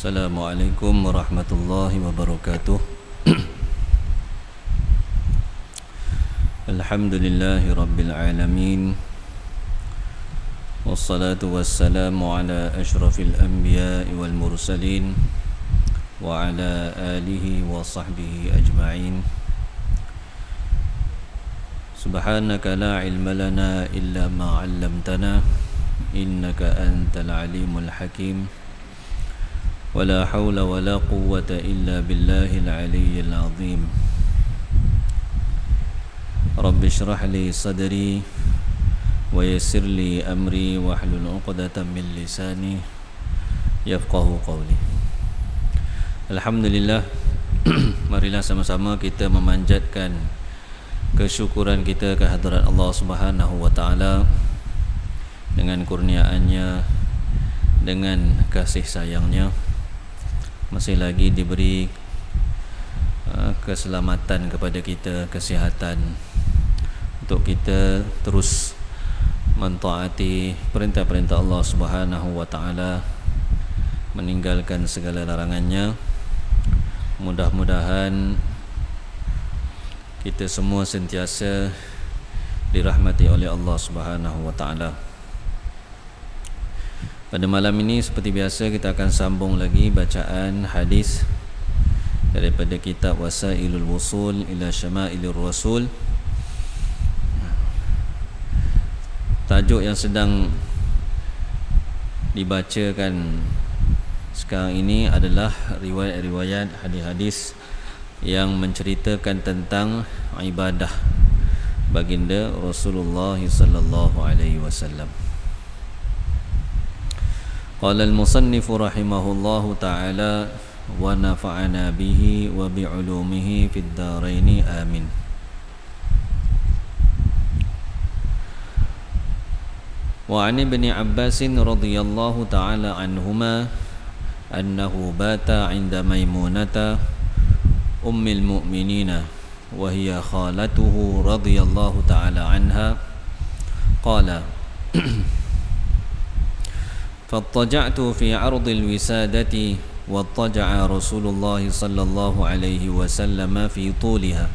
Assalamualaikum warahmatullahi wabarakatuh. Alhamdulillahi rabbil alamin. Wassalatu wassalamu ala ashrafil anbiya'i wal mursalin wa ala alihi wa sahbihi ajma'in. Subhanaka la ilma lana illa ma 'allamtana innaka antal alimul hakim. ولا حول ولا قوة إلا بالله العلي العظيم. رب اشرح لي صدري ويسر لي أمري واحلل عقدة من لساني يفقه قولي. Alhamdulillah. Marilah sama-sama kita memanjatkan kesyukuran kita ke hadirat Allah Subhanahu wa taala dengan kurniaannya, dengan kasih sayangnya, masih lagi diberi keselamatan kepada kita, kesihatan untuk kita terus mentaati perintah-perintah Allah Subhanahu wa taala, meninggalkan segala larangannya. Mudah-mudahan kita semua sentiasa dirahmati oleh Allah Subhanahu wa taala. Pada malam ini seperti biasa kita akan sambung lagi bacaan hadis daripada kitab Wasailul Wusul ila Syama'ilir Rasul. Tajuk yang sedang dibacakan sekarang ini adalah riwayat-riwayat hadis-hadis yang menceritakan tentang ibadah baginda Rasulullah sallallahu alaihi wasallam. Qala al-musannif rahimahullahu ta'ala wa nafa'ana bihi wa bi'ulumihi fid dharain amin. Wa 'an ibni Abbas radhiyallahu ta'ala anhuma annahu bata 'inda Maimunata ummil mu'minina wa hiya khalatuhu radhiyallahu ta'ala anha qala فاضطجعت في عرض الوسادة واضطجع رسول الله صلى الله عليه وسلم في طولها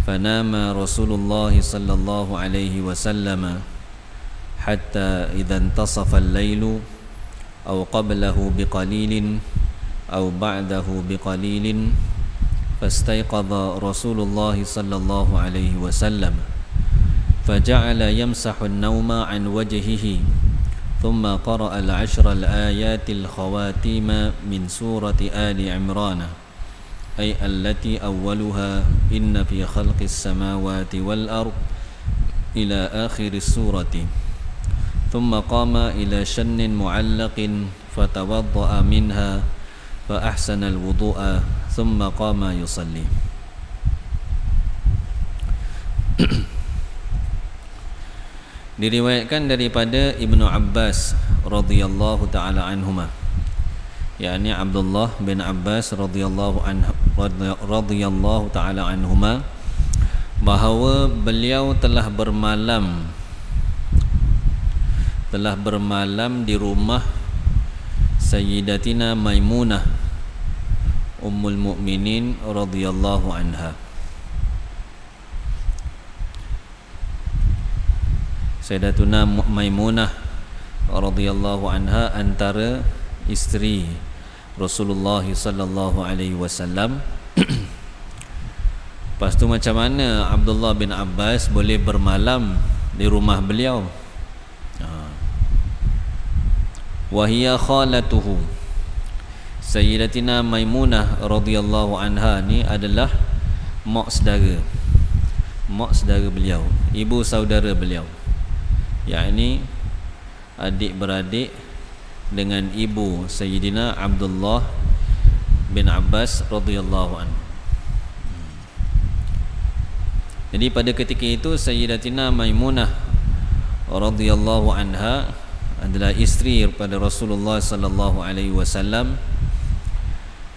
فنام رسول الله صلى الله عليه وسلم حتى إذا انتصف الليل أو قبله بقليل أو بعده بقليل فاستيقظ رسول الله صلى الله عليه وسلم فجعل يمسح النوم عن وجهه ثم قرأ العشر الآيات الخواتيم من سورة آل عمران أي التي أولها إن في خلق السماوات والأرض إلى آخر السورة ثم قام إلى شن معلق فتوضأ منها فأحسن الوضوء ثم قام يصلي. Diriwayatkan daripada Ibnu Abbas radhiyallahu taala anhuma, yakni Abdullah bin Abbas radhiyallahu taala anhuma, bahawa beliau telah bermalam di rumah Sayyidatina Maimunah Ummul Mukminin radhiyallahu anha. Sayyidatuna Maimunah radhiyallahu anha antara isteri Rasulullah sallallahu alaihi wasallam. Lepas tu macam mana Abdullah bin Abbas boleh bermalam di rumah beliau? Wa hiya khalatuhu. Sayyidatina Maimunah radhiyallahu anha ni adalah mak saudara beliau, ibu saudara beliau, yakni adik-beradik dengan ibu Sayyidina Abdullah bin Abbas radhiyallahu anhu. Jadi pada ketika itu Sayyidatina Maimunah radhiyallahu anha adalah isteri pada Rasulullah sallallahu alaihi wasallam,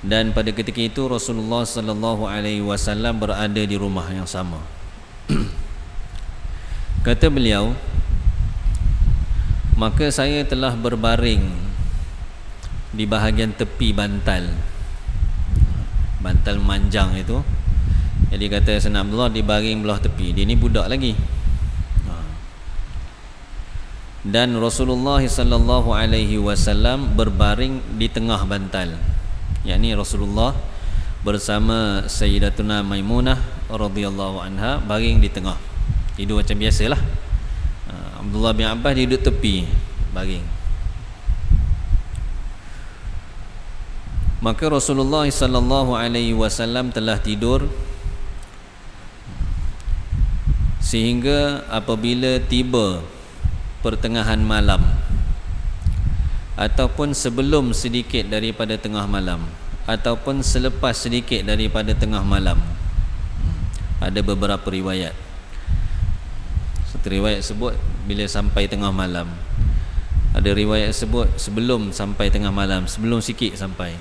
dan pada ketika itu Rasulullah sallallahu alaihi wasallam berada di rumah yang sama. Kata beliau, maka saya telah berbaring di bahagian tepi bantal. Bantal memanjang itu. Jadi kata Sayyidina Abdullah dibaring belah tepi. Dia ni budak lagi. Dan Rasulullah sallallahu alaihi wasallam berbaring di tengah bantal. Yakni Rasulullah bersama Sayyidatuna Maimunah radhiyallahu anha baring di tengah. Tidur macam biasalah. Abdullah bin Abbas dia duduk tepi baring. Maka Rasulullah sallallahu alaihi wasallam telah tidur sehingga apabila tiba pertengahan malam ataupun sebelum sedikit daripada tengah malam ataupun selepas sedikit daripada tengah malam, ada beberapa riwayat. Satu riwayat sebut bila sampai tengah malam, ada riwayat sebut sebelum sampai tengah malam, sebelum sikit sampai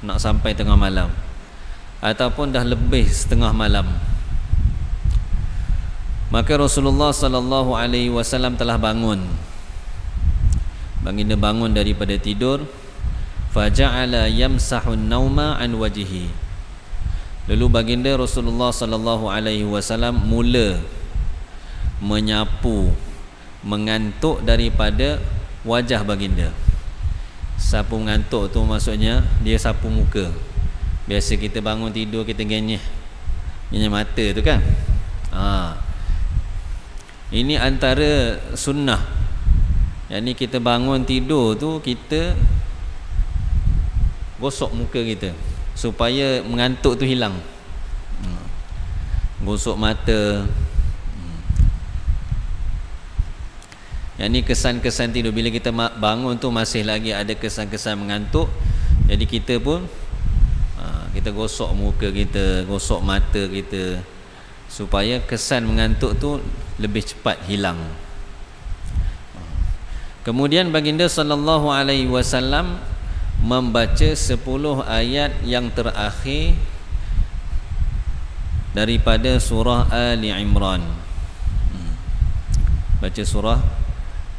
nak sampai tengah malam, ataupun dah lebih setengah malam. Maka Rasulullah sallallahu alaihi wasallam telah bangun. Baginda bangun daripada tidur, faja'ala yamsahu an-nauma an wajhihi. Lalu baginda Rasulullah sallallahu alaihi wasallam mula menyapu mengantuk daripada wajah baginda. Sapu mengantuk tu maksudnya dia sapu muka. Biasa kita bangun tidur kita genyeh mata tu kan. Ini antara sunnah. Yang ni kita bangun tidur tu kita gosok muka kita supaya mengantuk tu hilang. Gosok mata. Yang ni kesan-kesan tidur. Bila kita bangun tu masih lagi ada kesan-kesan mengantuk. Jadi kita pun kita gosok muka kita, gosok mata kita supaya kesan mengantuk tu lebih cepat hilang. Kemudian baginda sallallahu alaihi wasallam membaca 10 ayat yang terakhir daripada surah Ali Imran. Baca surah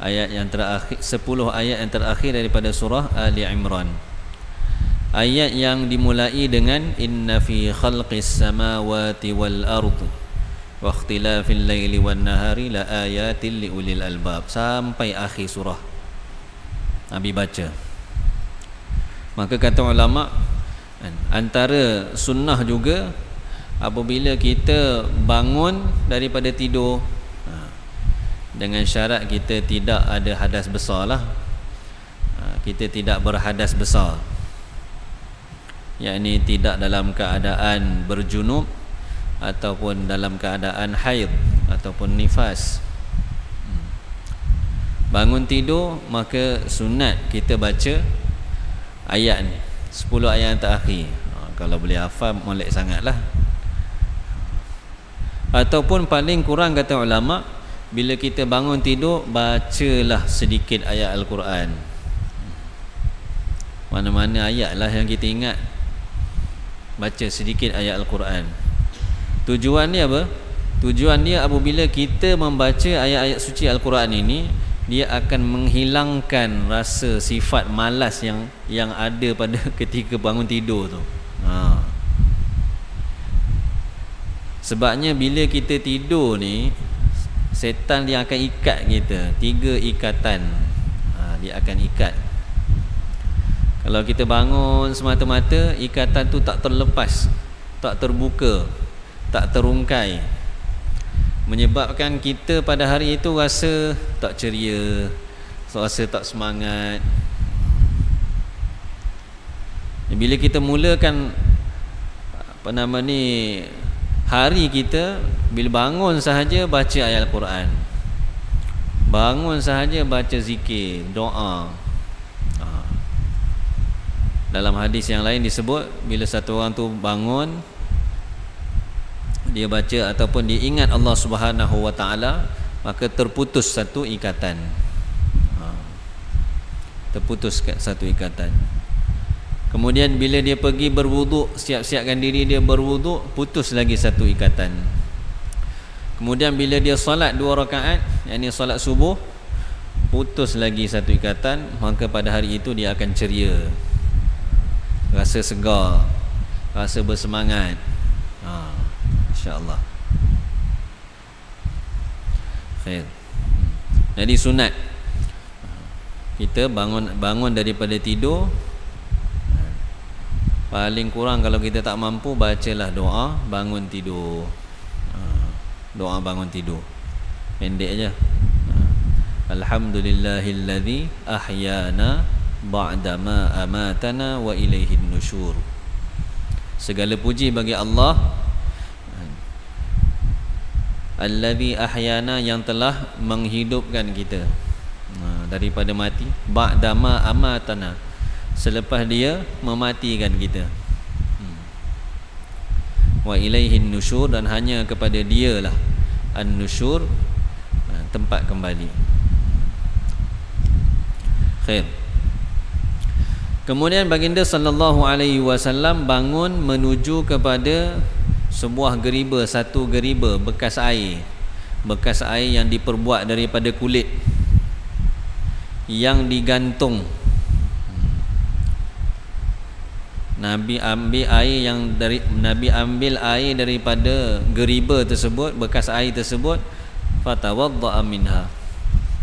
ayat yang terakhir, 10 ayat yang terakhir daripada surah Ali Imran. Ayat yang dimulai dengan inna fi khalqis samawati wal ardi wa ikhtilafil laili wan nahari la ayatin liulil albab, sampai akhir surah Nabi baca. Maka kata ulama, antara sunnah juga apabila kita bangun daripada tidur, dengan syarat kita tidak ada hadas besar lah, kita tidak berhadas besar, yakni tidak dalam keadaan berjunub ataupun dalam keadaan haid ataupun nifas. Bangun tidur, maka sunat kita baca ayat ni, 10 ayat yang terakhir. Kalau boleh hafal molek sangatlah. Ataupun paling kurang kata ulama, bila kita bangun tidur bacalah sedikit ayat Al-Quran. Mana-mana ayat lah yang kita ingat, baca sedikit ayat Al-Quran. Tujuan dia apa? Tujuan dia apabila kita membaca ayat-ayat suci Al-Quran ini, dia akan menghilangkan rasa sifat malas yang ada pada ketika bangun tidur tu. Sebabnya bila kita tidur ni, setan dia akan ikat kita, 3 ikatan. Dia akan ikat. Kalau kita bangun semata-mata, ikatan tu tak terlepas, tak terbuka, tak terungkai, menyebabkan kita pada hari itu rasa tak ceria, rasa tak semangat. Bila kita mulakan hari kita, bila bangun sahaja baca ayat Al-Quran, bangun sahaja baca zikir, doa. Dalam hadis yang lain disebut, bila satu orang tu bangun, dia baca ataupun dia ingat Allah Subhanahu wa taala, maka terputus satu ikatan. Terputus satu ikatan. Kemudian bila dia pergi berwuduk, siap-siapkan diri dia berwuduk, putus lagi satu ikatan. Kemudian bila dia solat 2 rakaat, yakni solat subuh, putus lagi satu ikatan, maka pada hari itu dia akan ceria, rasa segar, rasa bersemangat. InsyaAllah. Khair. Jadi sunat kita bangun daripada tidur, paling kurang kalau kita tak mampu, bacalah doa bangun tidur. Doa bangun tidur pendek aja. Alhamdulillahilladzi ahyana ba'dama amatana wa ilaihin nusyur. Segala puji bagi Allah alladzi ahyana, yang telah menghidupkan kita daripada mati, ba'dama amatana, selepas dia mematikan kita, wa ilaihin nusyur, dan hanya kepada dialah an-nusyur, tempat kembali. Khair. Kemudian baginda sallallahu alaihi wasallam bangun menuju kepada sebuah geriba, satu geriba bekas air yang diperbuat daripada kulit, yang digantung. Nabi ambil air daripada geriba tersebut, bekas air tersebut, fatawadda'a minha,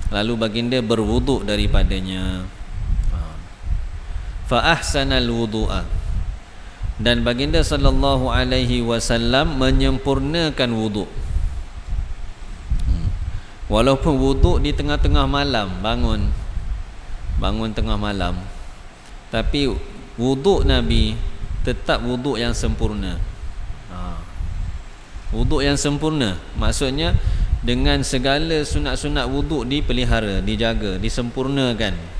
lalu baginda berwuduk daripadanya. Fa ahsanal wudu'a, dan baginda sallallahu alaihi wasallam menyempurnakan wuduk. Walaupun wuduk di tengah-tengah malam, bangun tengah malam, tapi wuduk Nabi tetap wuduk yang sempurna. Wuduk yang sempurna maksudnya dengan segala sunat-sunat wuduk dipelihara, dijaga, disempurnakan.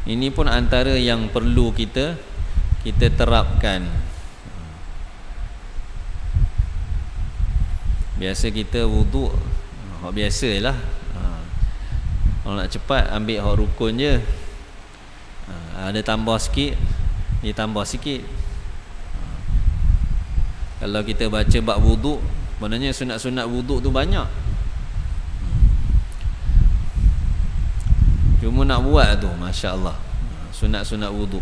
Ini pun antara yang perlu kita terapkan. Biasa kita wuduk biasalah. Kalau nak cepat ambil hak rukun je. Ada tambah sikit, ditambah sikit. Kalau kita baca bab wuduk, maknanya sunat-sunat wuduk tu banyak. Cuma nak buat tu, masya-Allah, sunat-sunat wuduk.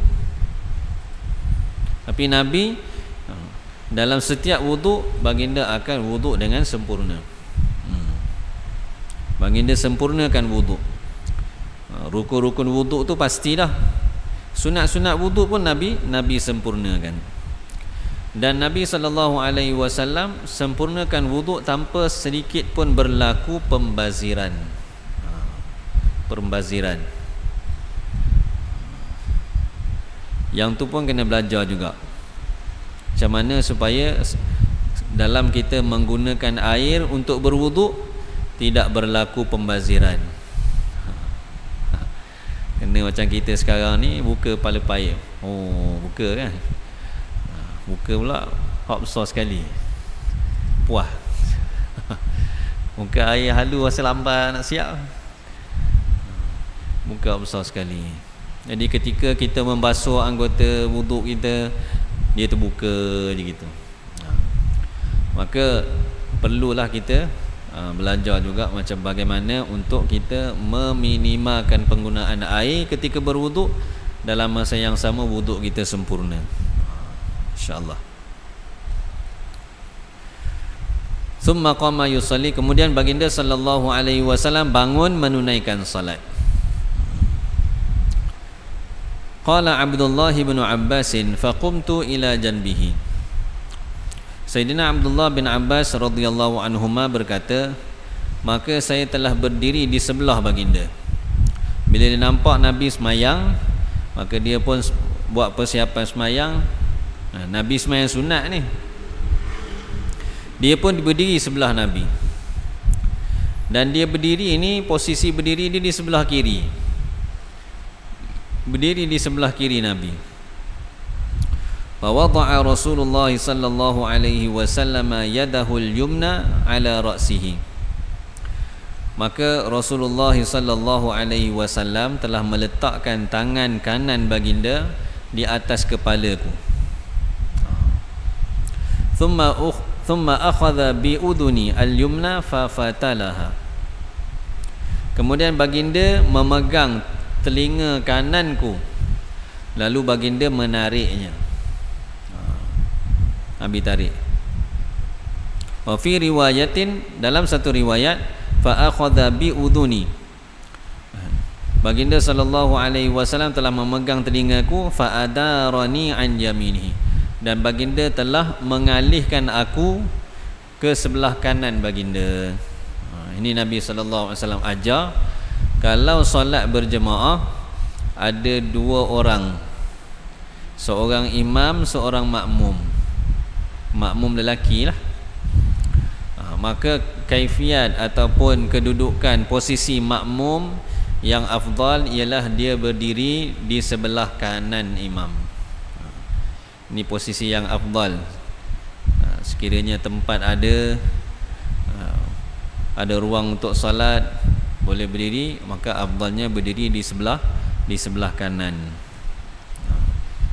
Tapi Nabi dalam setiap wuduk, baginda akan wuduk dengan sempurna. Baginda sempurnakan wuduk. Rukun-rukun wuduk tu pastilah. Sunat-sunat wuduk pun Nabi sempurnakan. Dan Nabi SAW sempurnakan wuduk tanpa sedikit pun berlaku pembaziran. Yang tu pun kena belajar juga, macam mana supaya dalam kita menggunakan air untuk berwuduk tidak berlaku pembaziran. Kena macam kita sekarang ni, buka kepala payah. Buka kan, buka pula hak besar sekali, puas. Muka air halu rasa lambat nak siap, muka besar sekali. Jadi ketika kita membasuh anggota wuduk kita, dia terbuka je gitu. Maka perlulah kita belajar juga macam bagaimana untuk kita meminimalkan penggunaan air ketika berwuduk, dalam masa yang sama wuduk kita sempurna, insya-Allah. Summa qama yusalli, kemudian baginda sallallahu alaihi wasallam bangun menunaikan salat. Qala Abdullah bin Abbas faqumtu ila janbihi. Sayyidina Abdullah bin Abbas radhiyallahu anhuma berkata, maka saya telah berdiri di sebelah baginda. Bila dia nampak Nabi semayang, maka dia pun buat persiapan semayang. Nabi semayang sunat ni, dia pun berdiri sebelah Nabi. Dan dia berdiri ini, posisi berdiri dia di sebelah kiri, berdiri di sebelah kiri Nabi. Wa wada'a Rasulullah sallallahu alaihi wasallam yadahu al-yumna ala ra'sihi. Maka Rasulullah sallallahu alaihi wasallam telah meletakkan tangan kanan baginda di atas kepalaku. thumma akhadha bi udhuni al-yumna fa fatalaha. Kemudian baginda memegang telinga kananku, lalu baginda menariknya. Nabi tarik. Wa fi riwayatin, dalam satu riwayat, fa akhadha bi udhuni, baginda sallallahu alaihi wasallam telah memegang telingaku, fa adarani an yaminihi, dan baginda telah mengalihkan aku ke sebelah kanan baginda. Ini Nabi sallallahu alaihi wasallam ajar kalau solat berjemaah ada dua orang, seorang imam, seorang makmum. Makmum lelaki lah. Maka kaifiat ataupun kedudukan posisi makmum yang afdal ialah dia berdiri di sebelah kanan imam. Ini posisi yang afdal. Sekiranya tempat ada ruang untuk salat, boleh berdiri, maka afdalnya berdiri di sebelah kanan.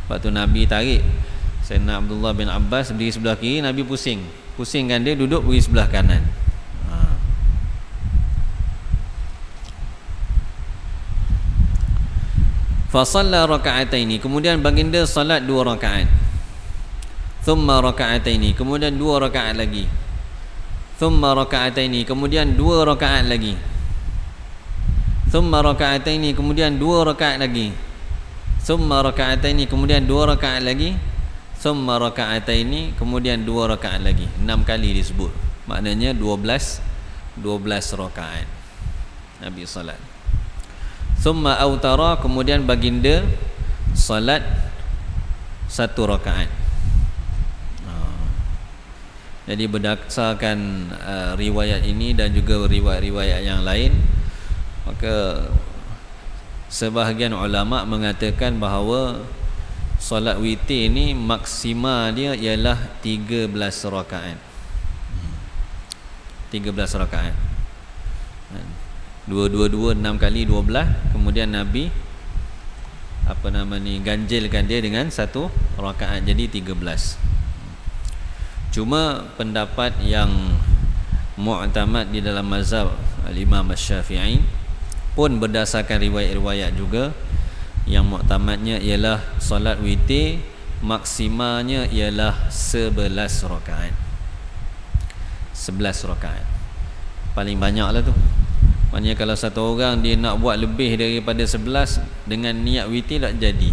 Sebab tu Nabi tarik Sayyidina Abdullah bin Abbas berdiri sebelah kiri, Nabi pusingkan dia duduk pergi sebelah kanan. Fa shalla raka'ataini, kemudian baginda salat 2 rakaat. Thumma raka'ataini, kemudian 2 rakaat lagi. Thumma raka'ataini, kemudian 2 rakaat lagi. Thumma raka'ataini, kemudian 2 rakaat lagi. Thumma raka'ataini, kemudian 2 rakaat lagi. Thumma raka'ataini, kemudian 2 rakaat lagi. 6 kali disebut. Maknanya 12 rakaat Nabi salat. Thumma autara, kemudian baginda salat 1 rakaat. Jadi berdasarkan riwayat ini dan juga riwayat-riwayat yang lain, maka sebahagian ulama mengatakan bahawa solat witir ni maksima dia ialah 13 rakaat. 13 rakaat. 2 6 kali 12, kemudian Nabi ganjilkan dia dengan 1 rakaat, jadi 13. Cuma pendapat yang mu'tamad di dalam mazhab al-Imam Asy-Syafi'i pun berdasarkan riwayat-riwayat juga, yang mu'tamadnya ialah solat witir maksimanya ialah 11 rakaat. 11 rakaat paling banyak lah tu. Maknanya kalau satu orang dia nak buat lebih daripada 11 dengan niat witir, tak jadi.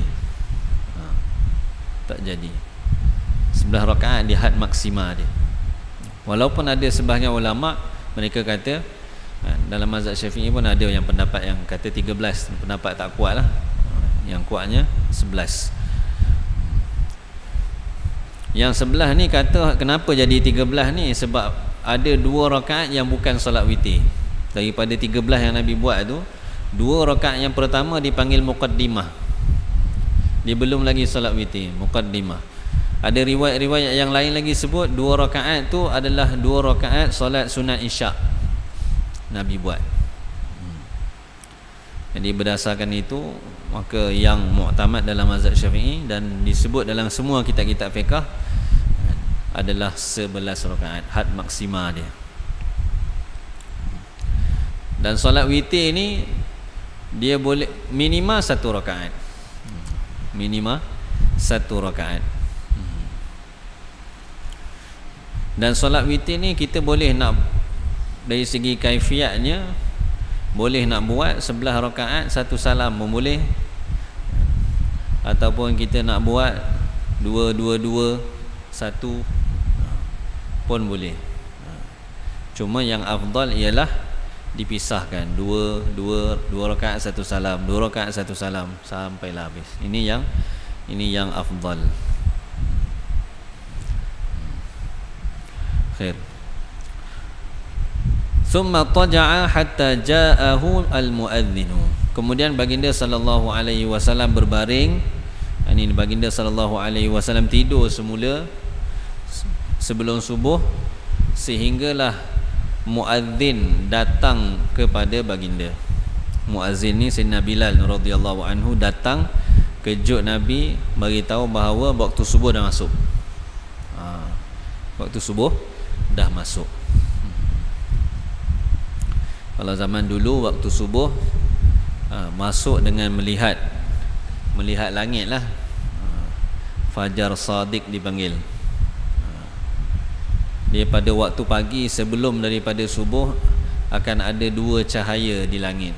Tak jadi. 11 rakaat dia had maksima dia. Walaupun ada sebahagian ulama mereka kata, dalam mazhab Syafi'i pun ada yang pendapat yang kata 13, pendapat tak kuat lah. Yang kuatnya 11. Yang sebelah ni kata kenapa jadi 13 ni, sebab ada 2 rakaat yang bukan solat witir. Daripada 13 yang Nabi buat tu, 2 rakaat yang pertama dipanggil muqaddimah. Dia belum lagi solat witir, muqaddimah. Ada riwayat-riwayat yang lain lagi sebut 2 rakaat tu adalah 2 rakaat solat sunat isyak Nabi buat. Jadi berdasarkan itu, maka yang mu'tamad dalam mazhab Syafi'i dan disebut dalam semua kitab-kitab fiqh adalah 11 rakaat, had maksima dia. Dan solat witir ni dia boleh minima 1 rakaat. Minima 1 rakaat. Dan solat witir ni kita boleh nak, dari segi kaifiatnya, boleh nak buat 11 rakaat 1 salam pun boleh, ataupun kita nak buat 2 2 2 1 pun boleh. Cuma yang afdal ialah dipisahkan 2 rakaat 1 salam, 2 rakaat 1 salam sampailah habis. Ini yang afdal. Khair. Summa taja'a hatta ja'ahu al-muadzinu. Kemudian baginda sallallahu alaihi wasallam berbaring. Ini baginda sallallahu alaihi wasallam tidur semula sebelum subuh, sehinggalah muadzin datang kepada baginda. Muadzin ni Sayyidina Bilal radhiyallahu anhu datang kejut Nabi, bagi tahu bahawa waktu subuh dah masuk. Waktu waktu subuh dah masuk. Kalau zaman dulu waktu subuh masuk dengan melihat langit lah. Fajar Sadiq dipanggil. Dia pada waktu pagi sebelum daripada subuh akan ada dua cahaya di langit.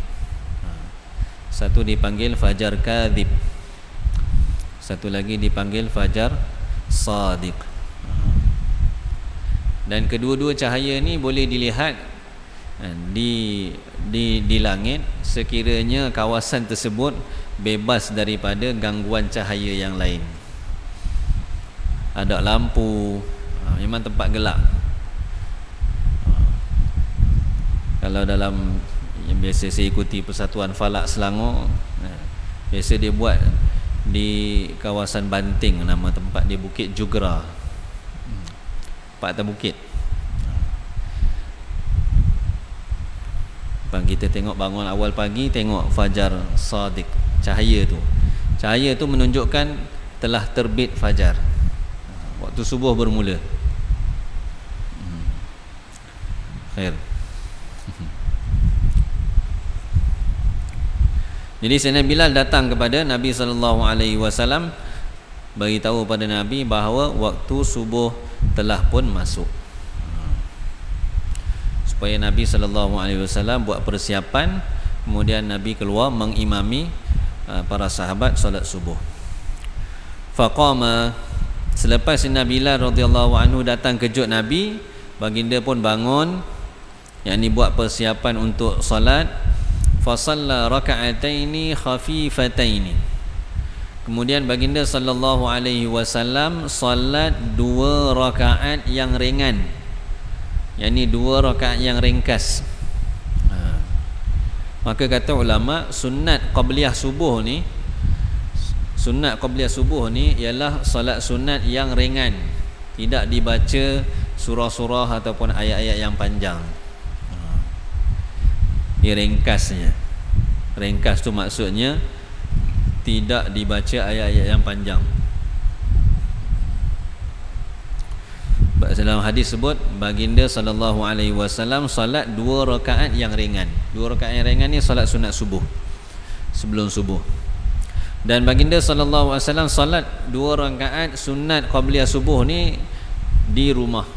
Satu dipanggil Fajar Kadhib, satu lagi dipanggil Fajar Sadiq. Dan kedua-dua cahaya ni boleh dilihat di langit sekiranya kawasan tersebut bebas daripada gangguan cahaya yang lain. Ada lampu, memang tempat gelap. Kalau dalam yang biasa saya ikuti Persatuan Falak Selangor, biasa dia buat di kawasan Banting, nama tempat dia Bukit Jugra, tempat atas bukit. Kita tengok bangun awal pagi, tengok Fajar Sadiq, cahaya tu menunjukkan telah terbit fajar, waktu subuh bermula. Khair. Jadi Sayyidina Bilal datang kepada Nabi SAW, bagi tahu pada Nabi bahawa waktu subuh telah pun masuk, supaya Nabi SAW buat persiapan. Kemudian Nabi keluar mengimami para sahabat solat subuh. Faqama, selepas Sayyidina Bilal radhiyallahu anhu datang kejut Nabi, baginda pun bangun, yakni buat persiapan untuk solat. Fasalla raka'ataini khafifataini, kemudian baginda sallallahu alaihi wasallam solat 2 rakaat yang ringan, yakni 2 rakaat yang ringkas. Maka kata ulama, sunat qabliyah subuh ni ialah solat sunat yang ringan, tidak dibaca surah-surah ataupun ayat-ayat yang panjang. Dia ringkasnya. Ringkas tu maksudnya tidak dibaca ayat-ayat yang panjang. Dalam hadis sebut baginda sallallahu alaihi wasallam solat 2 rakaat yang ringan. 2 rakaat yang ringan ni solat sunat subuh, sebelum subuh. Dan baginda sallallahu alaihi wasallam solat 2 rakaat sunat qabliyah subuh ni di rumah,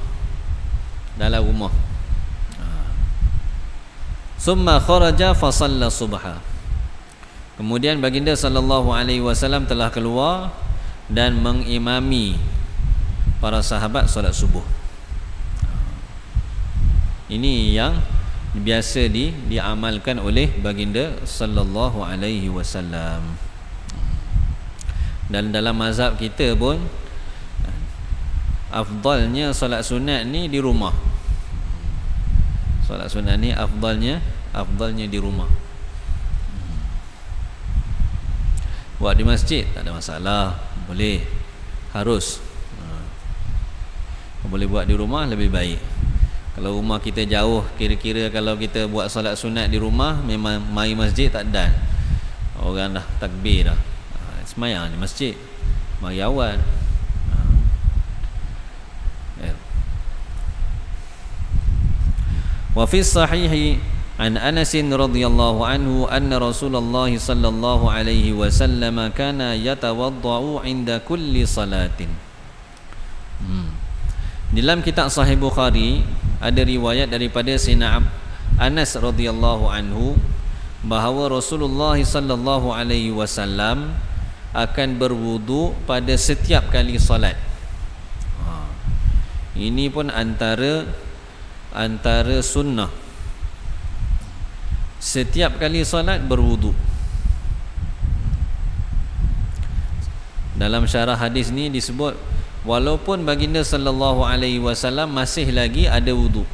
dalam rumah. Summa kharaja fa shalla subha, kemudian baginda sallallahu alaihi wasallam telah keluar dan mengimami para sahabat solat subuh. Ini yang biasa diamalkan oleh baginda sallallahu alaihi wasallam. Dan dalam mazhab kita pun afdalnya solat sunat ni di rumah. Solat sunat ni afdalnya di rumah. Buat di masjid tak ada masalah, boleh, harus. Boleh buat di rumah lebih baik. Kalau rumah kita jauh, kira-kira kalau kita buat solat sunat di rumah, memang mai masjid tak dan. Orang dah takbir dah, semayang di masjid, mari awal. Wa fi sahih an Anas radhiyallahu anhu anna Rasulullah sallallahu alaihi wasallam kana yatawaddau 'inda kulli salatin. Dalam kitab Sahih Bukhari ada riwayat daripada Sayyidina Anas radhiyallahu anhu bahawa Rasulullah sallallahu alaihi wasallam akan berwudu pada setiap kali solat. Ini pun antara sunnah, setiap kali solat berwudu. Dalam syarah hadis ni disebut walaupun baginda sallallahu alaihi wasallam masih lagi ada wudu,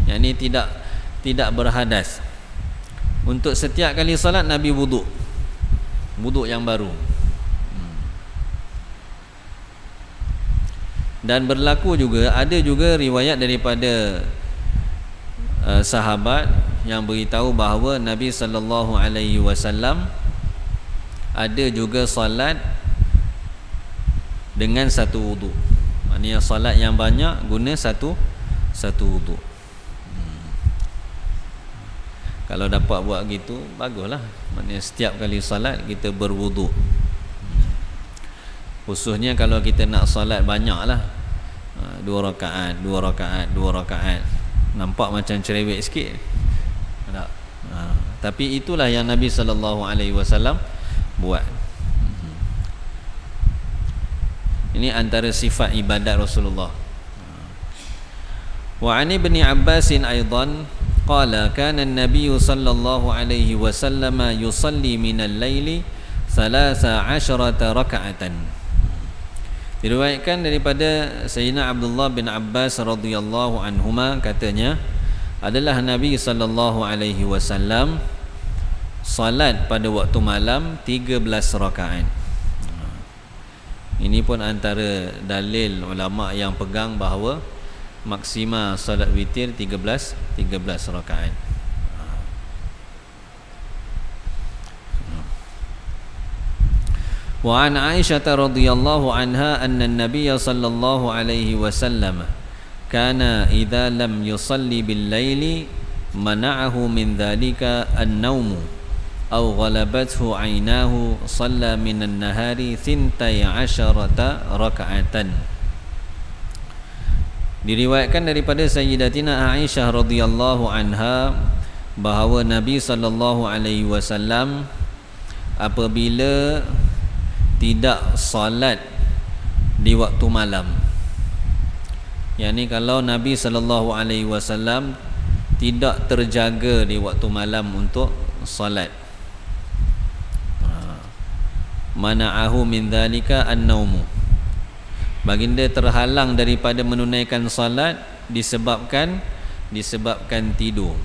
yakni tidak berhadas, untuk setiap kali solat Nabi wudu yang baru. Dan berlaku juga, ada juga riwayat daripada sahabat yang beritahu bahawa Nabi sallallahu alaihi wasallam ada juga solat dengan satu wudu. Maknanya solat yang banyak guna satu wuduk. Kalau dapat buat gitu, baguslah. Maknanya setiap kali solat kita berwuduk. Khususnya kalau kita nak solat banyak lah, 2 rakaat, 2 rakaat, 2 rakaat, nampak macam cerewet sikit tak? Tapi itulah yang Nabi SAW buat. Ini antara sifat ibadat Rasulullah. Wa ani ibn Abbas aidan qala kana an-nabiy sallallahu alaihi wasallam yusalli min al-laili 13 raka'atan. Diriwayatkan daripada Sayyidina Abdullah bin Abbas radhiyallahu anhuma, katanya adalah Nabi sallallahu alaihi wasallam salat pada waktu malam 13 rakaat. Ini pun antara dalil ulama yang pegang bahawa maksima salat witir 13 rakaat. Wa an Aisyah radhiyallahu anha anna an-nabiy sallallahu alaihi wasallam kana idza lam yusalli bil laili mana'ahu min dhalika an-nawm aw ghalabathu 'aynahu shalla min an-nahari 12 raka'atan. Diriwayatkan daripada Sayyidatina Aisyah radhiyallahu anha bahawa Nabi sallallahu alaihi wasallam apabila tidak salat di waktu malam, yakni kalau Nabi sallallahu alaihi wasallam tidak terjaga di waktu malam untuk salat, mana'ahu min dhalika an-nawm, baginda terhalang daripada menunaikan salat disebabkan tidur.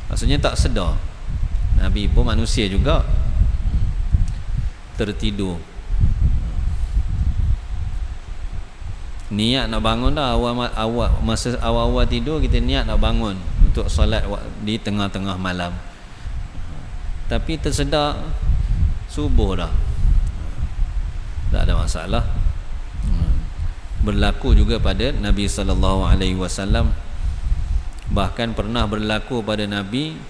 Maksudnya tak sedar. Nabi pun manusia juga, tertidur. Niat nak bangun dah masa awal-awal tidur, kita niat nak bangun untuk solat di tengah-tengah malam, tapi tersedar subuh dah, tak ada masalah. Berlaku juga pada Nabi sallallahu alaihi wasallam, bahkan pernah berlaku pada Nabi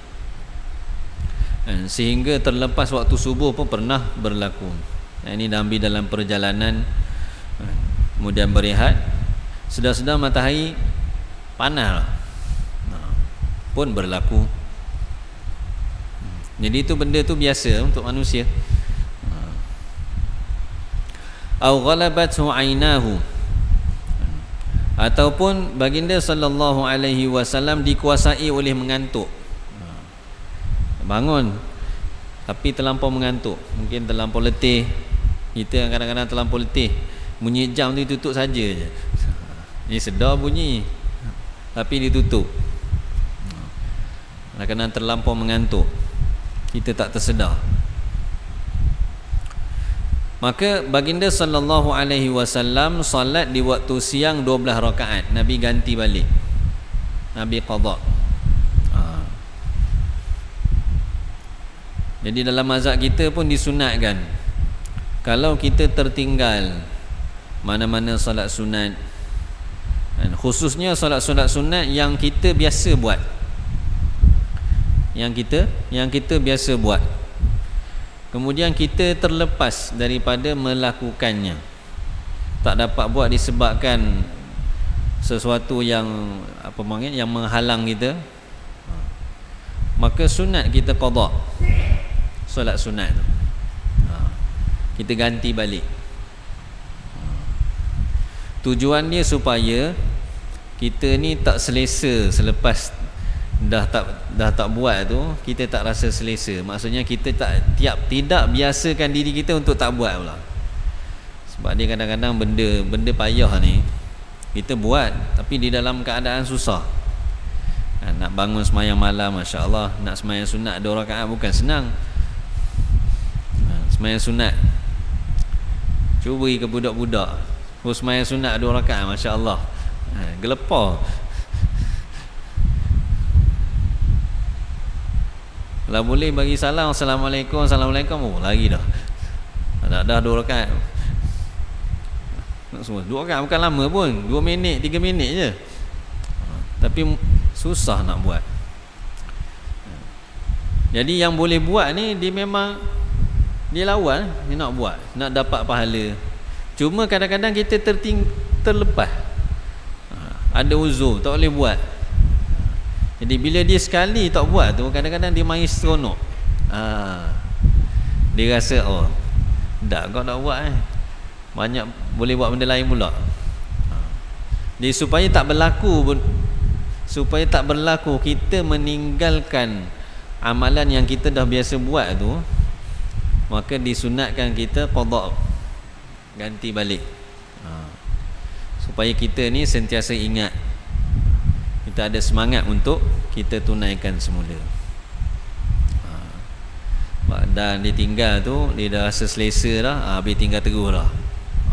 sehingga terlepas waktu subuh pun pernah berlaku. Ini Nabi dalam perjalanan kemudian berehat, sedar-sedar matahari panas pun berlaku. Jadi itu benda tu biasa untuk manusia. Au ghalabathu 'ainahu, ataupun baginda sallallahu alaihi wasallam dikuasai oleh mengantuk. Bangun tapi terlampau mengantuk, mungkin terlampau letih. Kita kadang-kadang terlampau letih, bunyi jam tu ditutup saja je. Ni sedar bunyi tapi ditutup. Kadang-kadang terlampau mengantuk, kita tak tersedar. Maka baginda sallallahu alaihi wasallam salat di waktu siang 12 rakaat. Nabi ganti balik, Nabi qada. Jadi dalam mazhab kita pun disunatkan, kalau kita tertinggal mana-mana salat sunat, dan khususnya salat-salat sunat yang kita biasa buat, yang kita biasa buat, kemudian kita terlepas daripada melakukannya, tak dapat buat disebabkan sesuatu yang yang menghalang kita, maka sunat kita qada solat sunat tu, kita ganti balik. Tujuan dia supaya kita ni tak selesa selepas dah tak buat tu, kita tak rasa selesa. Maksudnya kita tidak biasakan diri kita untuk tak buat pula. Sebab dia kadang-kadang benda payah ni kita buat tapi di dalam keadaan susah. Nak bangun semayang malam, masya-Allah, nak semayang sunat 2 rakaat bukan senang. Semayang sunat, cuba pergi ke budak-budak, semayang sunat 2 rakaat, masya-Allah, gelepar. Kalau boleh bagi salam, assalamualaikum, assalamualaikum, lari dah. Dah 2 rakaat. Semua 2 rakaat bukan lama pun, 2 minit 3 minit je. Tapi susah nak buat. Jadi yang boleh buat ni dia memang dia lawan, dia nak buat, nak dapat pahala. Cuma kadang-kadang kita terlepas. Ada uzur, tak boleh buat. Jadi bila dia sekali tak buat tu, kadang-kadang dia main seronok. Dia rasa dah kau nak buat banyak boleh buat benda lain pula. Dia supaya tak berlaku kita meninggalkan amalan yang kita dah biasa buat tu, maka disunatkan kita qada, ganti balik. Supaya kita ni sentiasa ingat, kita ada semangat untuk kita tunaikan semula. Dan dia tinggal tu, dia dah rasa selesa dah, habis tinggal terus dah.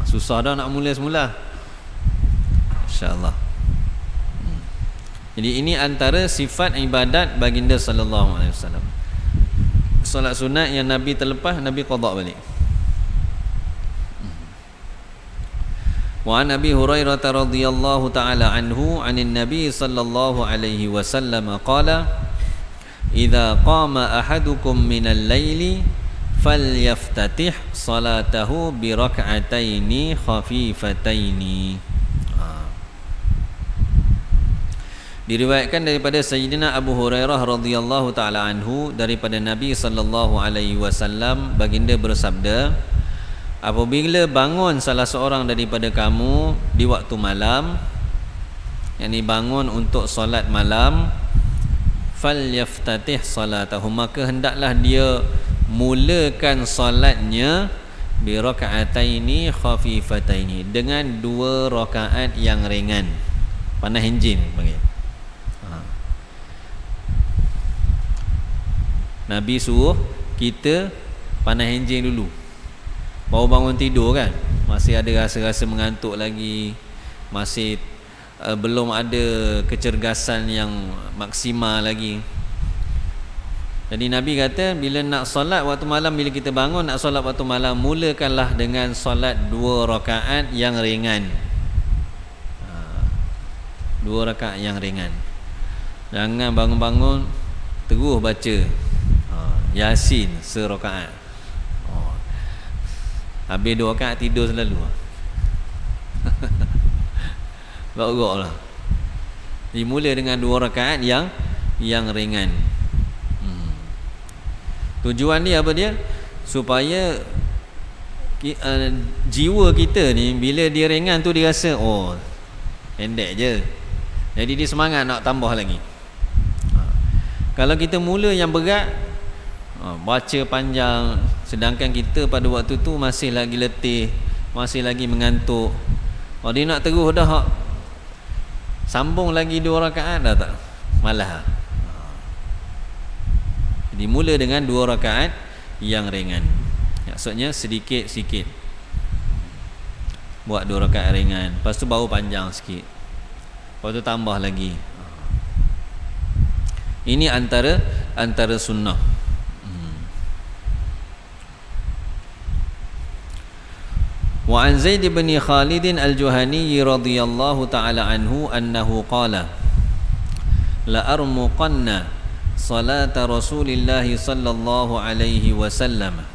Susah dah nak mula semula, InsyaAllah. Jadi ini antara sifat ibadat baginda sallallahu alaihi wasallam. Solat sunat yang Nabi terlepas, Nabi qada balik. Wa an Abi Hurairah radhiyallahu ta'ala anhu 'anil Nabi sallallahu alaihi wasallam qala idza qama ahadukum minal laili falyaftatih salatahu bi rak'ataini khafifataini. Diriwayatkan daripada Sayyidina Abu Hurairah radhiyallahu taala anhu daripada Nabi sallallahu alaihi wasallam, baginda bersabda, apabila bangun salah seorang daripada kamu di waktu malam, yakni bangun untuk solat malam, falyaftatih salatahu, maka hendaklah dia mulakan solatnya bi raka'ataini khafifataini, dengan 2 rakaat yang ringan. Panah enjin panggil. Nabi suruh kita panah enjin dulu. Baru bangun tidur kan, masih ada rasa-rasa mengantuk lagi, masih belum ada kecergasan yang maksimal lagi. Jadi Nabi kata, bila nak solat waktu malam, bila kita bangun nak solat waktu malam, mulakanlah dengan solat 2 rakaat yang ringan. 2 rakaat yang ringan. Jangan bangun-bangun terus baca Yasin serakaat. Habis 2 rakaat tidur selalu. Bergerak lah. Dimula dengan 2 rakaat yang ringan. Tujuan dia apa dia? Supaya jiwa kita ni bila dia ringan tu dia rasa pendek je. Jadi dia semangat nak tambah lagi. Kalau kita mula yang berat, baca panjang, sedangkan kita pada waktu tu masih lagi letih, masih lagi mengantuk, dia nak terus dah sambung lagi 2 rakaat dah tak malah. Jadi mula dengan 2 rakaat yang ringan, maksudnya sedikit-sikit buat 2 rakaat ringan, lepas tu baru panjang sikit, lepas tu tambah lagi. Ini antara sunnah. Wa an Zaid bin Khalid al-Juhani radhiyallahu ta'ala anhu annahu qala la armuqanna salata Rasulillah sallallahu alaihi wasallam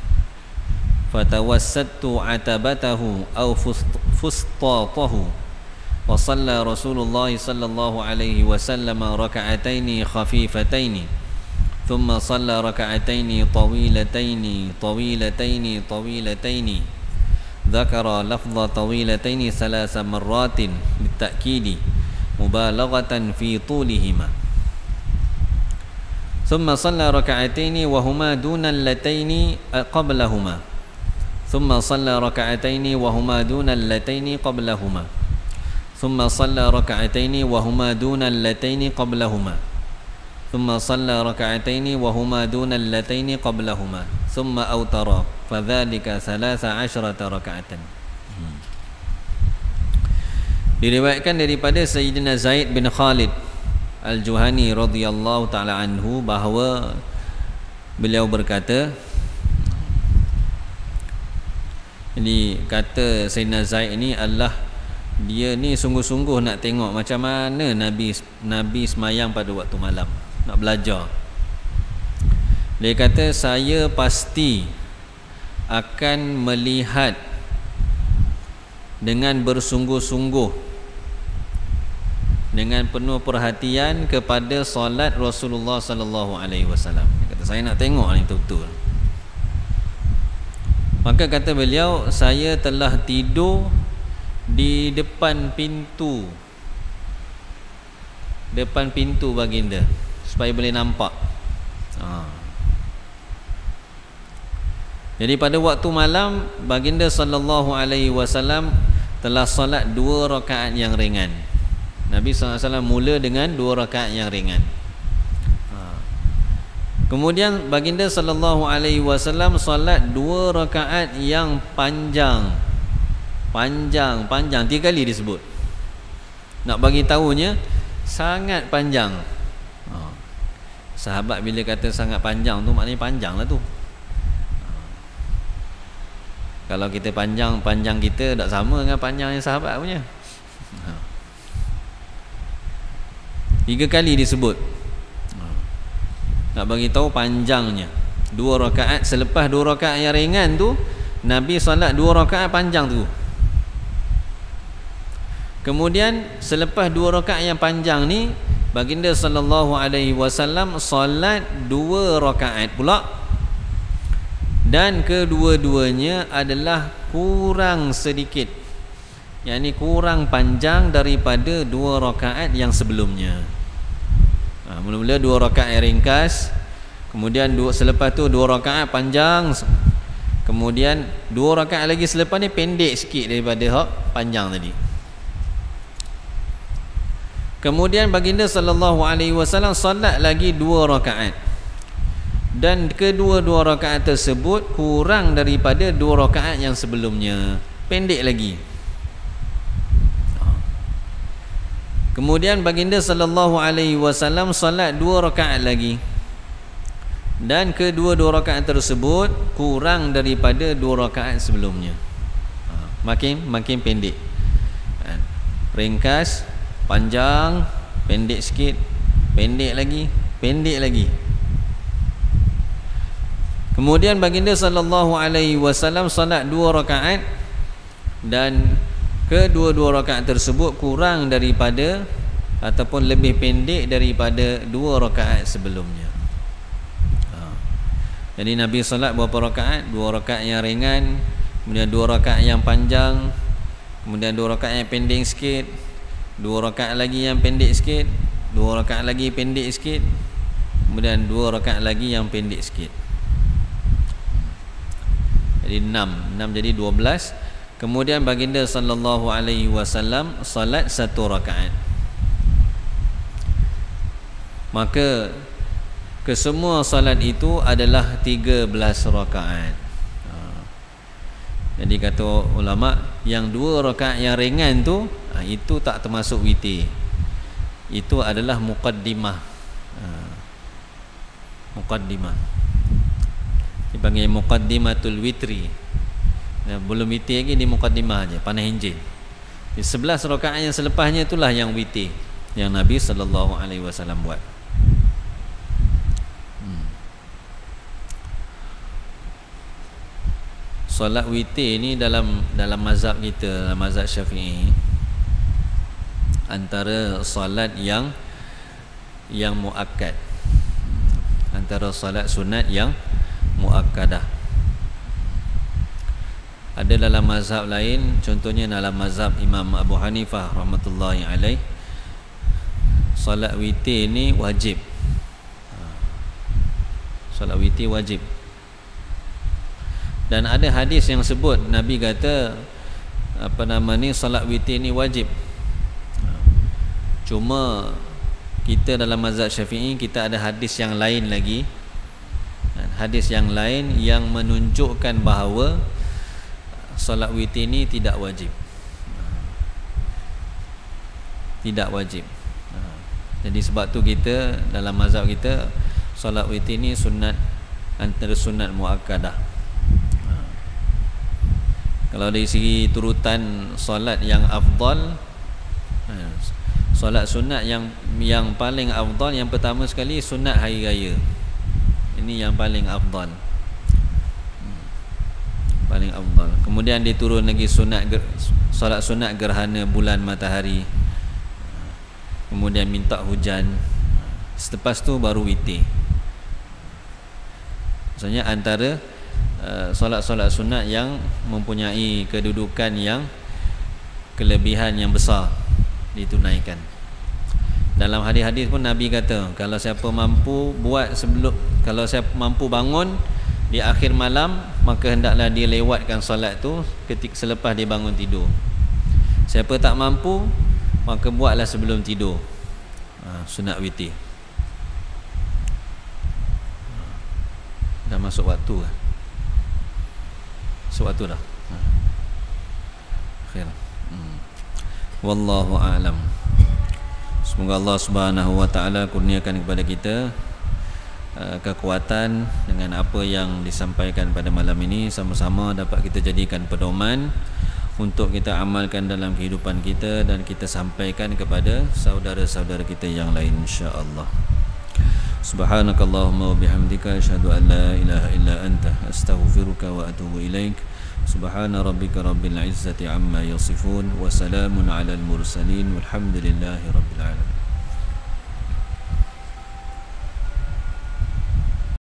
fatawassattu atabatahu aw fustatahu wa shalla Rasulullah sallallahu alaihi wasallam rak'ataini khafifataini thumma shalla rak'ataini tawilataini ذكر لفظ طويلتين 3 مرات للتأكيد مبالغة في طولهما ثم صلى ركعتين وهما دون اللتين قبلهما ثم صلى ركعتين وهما دون اللتين قبلهما ثم صلى ركعتين وهما دون اللتين قبلهما ثم صلى ركعتين وهما دون اللتين قبلهما ثم أوتر فذلك 13 ركعة. Diriwayatkan daripada Sayyidina Zaid bin Khalid al-Juhani radhiyallahu ta'ala anhu bahawa beliau berkata, Jadi kata Sayyidina Zaid ni adalah dia ni sungguh-sungguh nak tengok macam mana Nabi semayang pada waktu malam, nak belajar. Dia kata saya pasti akan melihat dengan bersungguh-sungguh, dengan penuh perhatian kepada solat Rasulullah sallallahu alaihi wasallam. Dia kata saya nak tengok ni betul-betul. Maka kata beliau, saya telah tidur di depan pintu baginda supaya boleh nampak. Jadi pada waktu malam baginda sallallahu alaihi wasallam telah solat 2 rakaat yang ringan. Nabi sallallahu alaihi wasallam mula dengan 2 rakaat yang ringan. Kemudian baginda sallallahu alaihi wasallam solat 2 rakaat yang panjang. Panjang 3 kali disebut. Nak bagi tahunya sangat panjang. Sahabat bila kata sangat panjang tu maknanya panjang lah tu. Kalau kita panjang kita tak sama dengan panjang yang sahabat punya. 3 kali disebut. Nak bagi tahu panjangnya. 2 rakaat, selepas 2 rakaat yang ringan tu Nabi solat 2 rakaat panjang tu. Kemudian selepas 2 rakaat yang panjang ni baginda sallallahu alaihi wasallam solat 2 rakaat pula, dan kedua-duanya adalah kurang sedikit, yakni kurang panjang daripada 2 rakaat yang sebelumnya. Mula-mula 2 rakaat yang ringkas, kemudian selepas tu 2 rakaat panjang, kemudian 2 rakaat lagi selepas ni pendek sikit daripada hak panjang tadi. Kemudian baginda sallallahu alaihi wasallam solat lagi 2 rakaat, dan kedua-dua rakaat tersebut kurang daripada 2 rakaat yang sebelumnya, pendek lagi. Kemudian baginda sallallahu alaihi wasallam solat 2 rakaat lagi, dan kedua-dua rakaat tersebut kurang daripada 2 rakaat sebelumnya. Makin pendek. Ringkas, panjang, pendek sikit, pendek lagi, pendek lagi. Kemudian baginda sallallahu alaihi wasallam solat 2 rakaat, dan kedua-dua rakaat tersebut kurang daripada ataupun lebih pendek daripada 2 rakaat sebelumnya. Jadi Nabi solat berapa rakaat? 2 rakaat yang ringan, kemudian 2 rakaat yang panjang, kemudian 2 rakaat yang pendek sikit, 2 rakaat lagi yang pendek sikit, 2 rakaat lagi pendek sikit, kemudian 2 rakaat lagi yang pendek sikit. Jadi 6 jadi 12. Kemudian baginda sallallahu alaihi wasallam salat 1 rakaat. Maka kesemua salat itu adalah 13 rakaat. Jadi kata ulama, yang 2 rakaat yang ringan tu itu tak termasuk witir. Itu adalah muqaddimah. Muqaddimah dipanggil muqaddimatul witri. Belum witir lagi, di muqaddimah aja, panah enjin. Di 11 rakaat yang selepasnya itulah yang witir yang Nabi sallallahu alaihi wasallam buat. Solat witir ni dalam mazhab kita, dalam mazhab Syafi'i, antara solat yang muakkad, antara solat sunat yang muakkadah. Ada dalam mazhab lain, contohnya dalam mazhab Imam Abu Hanifah rahmatullahi alaih, solat witir ni wajib. Solat witir wajib. Dan ada hadis yang sebut Nabi kata solat witir ni wajib. Cuma kita dalam mazhab Syafi'i kita ada hadis yang lain lagi, hadis yang lain yang menunjukkan bahawa solat witir ni tidak wajib. Tidak wajib. Jadi sebab tu kita dalam mazhab kita solat witir ni sunat, antara sunat muakkadah. Kalau dari segi turutan solat yang afdal, solat sunat yang paling afdal, yang pertama sekali sunat hari raya. Ini yang paling afdal, paling afdal. Kemudian diturun lagi solat sunat gerhana bulan matahari. Kemudian minta hujan. Selepas tu baru witir. Maksudnya antara solat-solat sunat yang mempunyai kedudukan yang kelebihan yang besar ditunaikan. Dalam hadis-hadis pun Nabi kata, kalau siapa mampu buat kalau siapa mampu bangun di akhir malam, maka hendaklah dia lewatkan solat tu ketika selepas dia bangun tidur. Siapa tak mampu, maka buatlah sebelum tidur. Sunat witir. Dah masuk waktu lah. Masuk waktu dah. Khair. Wallahu a'lam. Semoga Allah Subhanahu wa taala kurniakan kepada kita kekuatan dengan apa yang disampaikan pada malam ini, sama-sama dapat kita jadikan pedoman untuk kita amalkan dalam kehidupan kita dan kita sampaikan kepada saudara-saudara kita yang lain, insya-Allah. Subhanakallahumma wa bihamdika asyhadu an la ilaha illa anta astaghfiruka wa atubu ilaik. Subhana rabbika rabbil izzati amma yasifun wa salamun alal mursalin walhamdulillahi rabbil alamin.